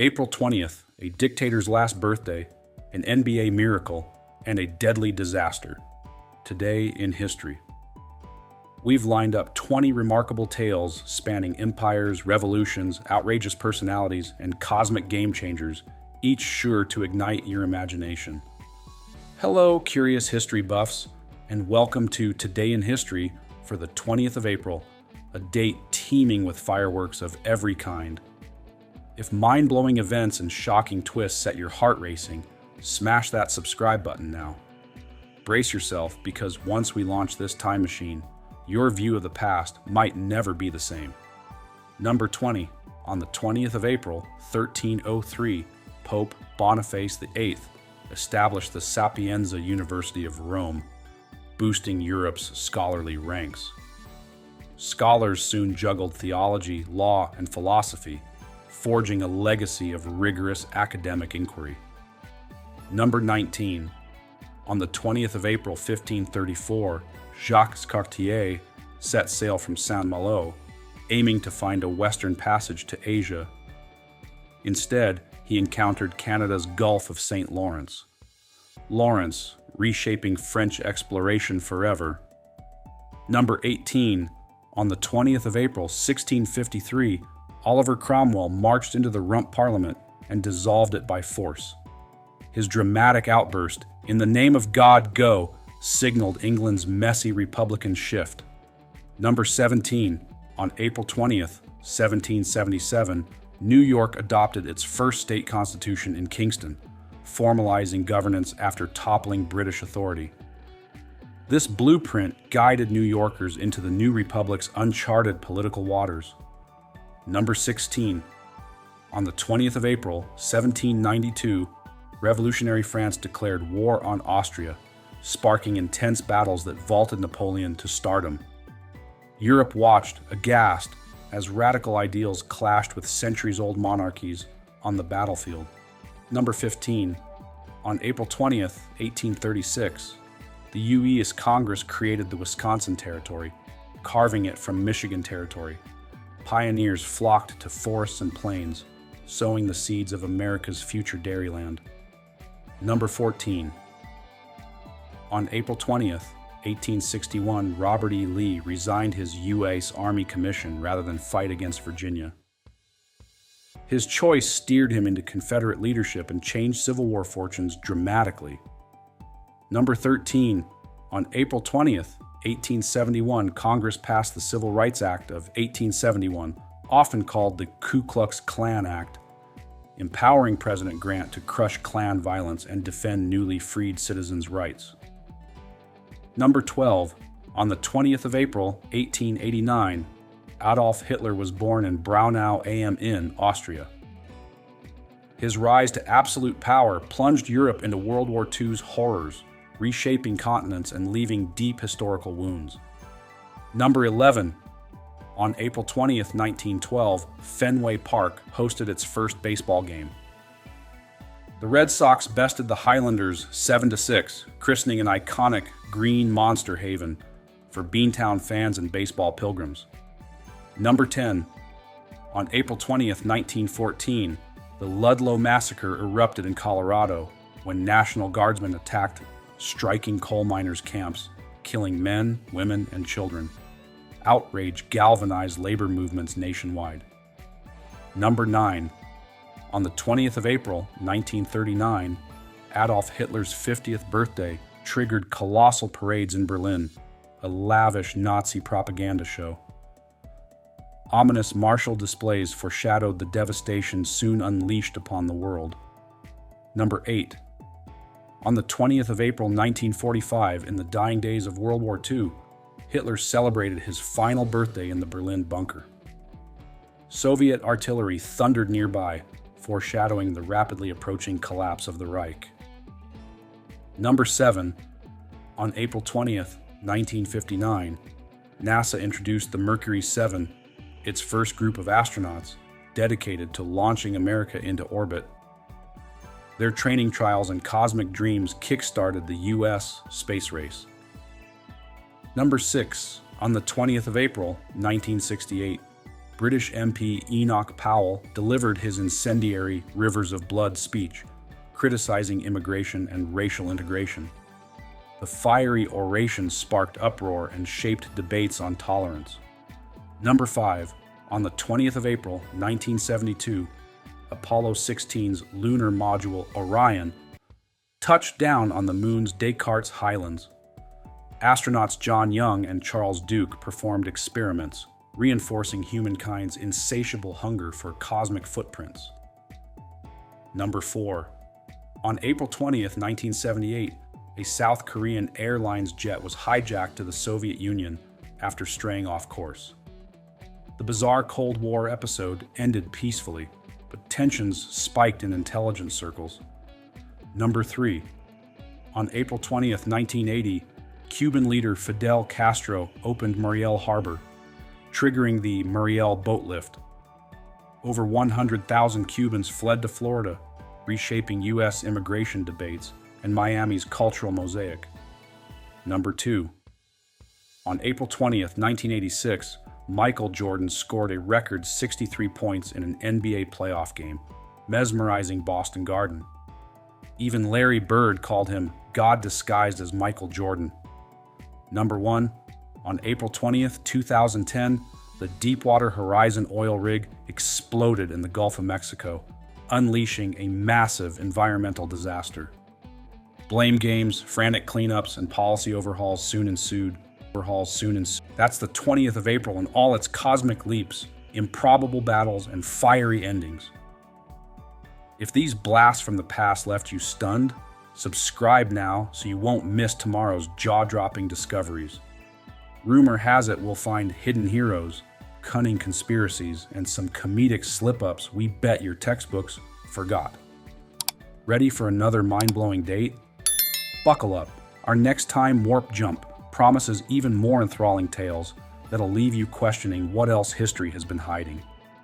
April 20th, a dictator's last birthday, an NBA miracle, and a deadly disaster. Today in history. We've lined up 20 remarkable tales spanning empires, revolutions, outrageous personalities, and cosmic game changers, each sure to ignite your imagination. Hello, curious history buffs, and welcome to Today in History for the 20th of April, a date teeming with fireworks of every kind. If mind-blowing events and shocking twists set your heart racing, smash that subscribe button now. Brace yourself, because once we launch this time machine, your view of the past might never be the same. Number 20. On the 20th of April, 1303, Pope Boniface VIII established the Sapienza University of Rome, boosting Europe's scholarly ranks. Scholars soon juggled theology, law, and philosophy, forging a legacy of rigorous academic inquiry. Number 19. On the 20th of April, 1534, Jacques Cartier set sail from Saint-Malo, aiming to find a western passage to Asia. Instead, he encountered Canada's Gulf of St. Lawrence. Lawrence, reshaping French exploration forever. Number 18. On the 20th of April, 1653, Oliver Cromwell marched into the Rump Parliament and dissolved it by force. His dramatic outburst, "In the name of God, go!" signaled England's messy Republican shift. Number 17. On April 20th, 1777, New York adopted its first state constitution in Kingston, formalizing governance after toppling British authority. This blueprint guided New Yorkers into the new republic's uncharted political waters. Number 16. On the 20th of April, 1792, revolutionary France declared war on Austria, sparking intense battles that vaulted Napoleon to stardom. Europe watched, aghast, as radical ideals clashed with centuries-old monarchies on the battlefield. Number 15. On April 20th, 1836, the U.S. Congress created the Wisconsin Territory, carving it from Michigan Territory. Pioneers flocked to forests and plains, sowing the seeds of America's future dairyland. Number 14. On April 20th, 1861, Robert E. Lee resigned his U.S. Army commission rather than fight against Virginia. His choice steered him into Confederate leadership and changed Civil War fortunes dramatically. Number 13. On April 20th, 1871, Congress passed the Civil Rights Act of 1871, often called the Ku Klux Klan Act, empowering President Grant to crush Klan violence and defend newly freed citizens' rights. Number 12. On the 20th of April, 1889, Adolf Hitler was born in Braunau am Inn, Austria. His rise to absolute power plunged Europe into World War II's horrors, reshaping continents and leaving deep historical wounds. Number 11. On April 20th, 1912, Fenway Park hosted its first baseball game. The Red Sox bested the Highlanders 7-6, christening an iconic green monster haven for Beantown fans and baseball pilgrims. Number 10. On April 20th, 1914, the Ludlow Massacre erupted in Colorado when National Guardsmen attacked striking coal miners' camps, killing men, women, and children. Outrage galvanized labor movements nationwide. Number 9. On the 20th of April, 1939, Adolf Hitler's 50th birthday triggered colossal parades in Berlin, a lavish Nazi propaganda show. Ominous martial displays foreshadowed the devastation soon unleashed upon the world. Number 8. On the 20th of April 1945, in the dying days of World War II, Hitler celebrated his final birthday in the Berlin bunker. Soviet artillery thundered nearby, foreshadowing the rapidly approaching collapse of the Reich. Number 7. On April 20th, 1959, NASA introduced the Mercury 7, its first group of astronauts dedicated to launching America into orbit. Their training trials and cosmic dreams kick-started the U.S. space race. Number 6. On the 20th of April, 1968, British MP Enoch Powell delivered his incendiary Rivers of Blood speech, criticizing immigration and racial integration. The fiery oration sparked uproar and shaped debates on tolerance. Number 5. On the 20th of April, 1972, Apollo 16's lunar module Orion touched down on the moon's Descartes Highlands. Astronauts John Young and Charles Duke performed experiments, reinforcing humankind's insatiable hunger for cosmic footprints. Number 4. On April 20th, 1978, a South Korean Airlines jet was hijacked to the Soviet Union after straying off course. The bizarre Cold War episode ended peacefully, but tensions spiked in intelligence circles. Number 3. On April 20th, 1980, Cuban leader Fidel Castro opened Mariel Harbor, triggering the Mariel boat lift. Over 100,000 Cubans fled to Florida, reshaping U.S. immigration debates and Miami's cultural mosaic. Number 2. On April 20th, 1986, Michael Jordan scored a record 63 points in an NBA playoff game, mesmerizing Boston Garden. Even Larry Bird called him God disguised as Michael Jordan. Number 1. On April 20th, 2010, the Deepwater Horizon oil rig exploded in the Gulf of Mexico, unleashing a massive environmental disaster. Blame games, frantic cleanups, and policy overhauls soon ensued. That's the 20th of April and all its cosmic leaps, improbable battles, and fiery endings. If these blasts from the past left you stunned, subscribe now so you won't miss tomorrow's jaw-dropping discoveries. Rumor has it we'll find hidden heroes, cunning conspiracies, and some comedic slip-ups we bet your textbooks forgot. Ready for another mind-blowing date? Buckle up. Our next time warp jump promises even more enthralling tales that'll leave you questioning what else history has been hiding.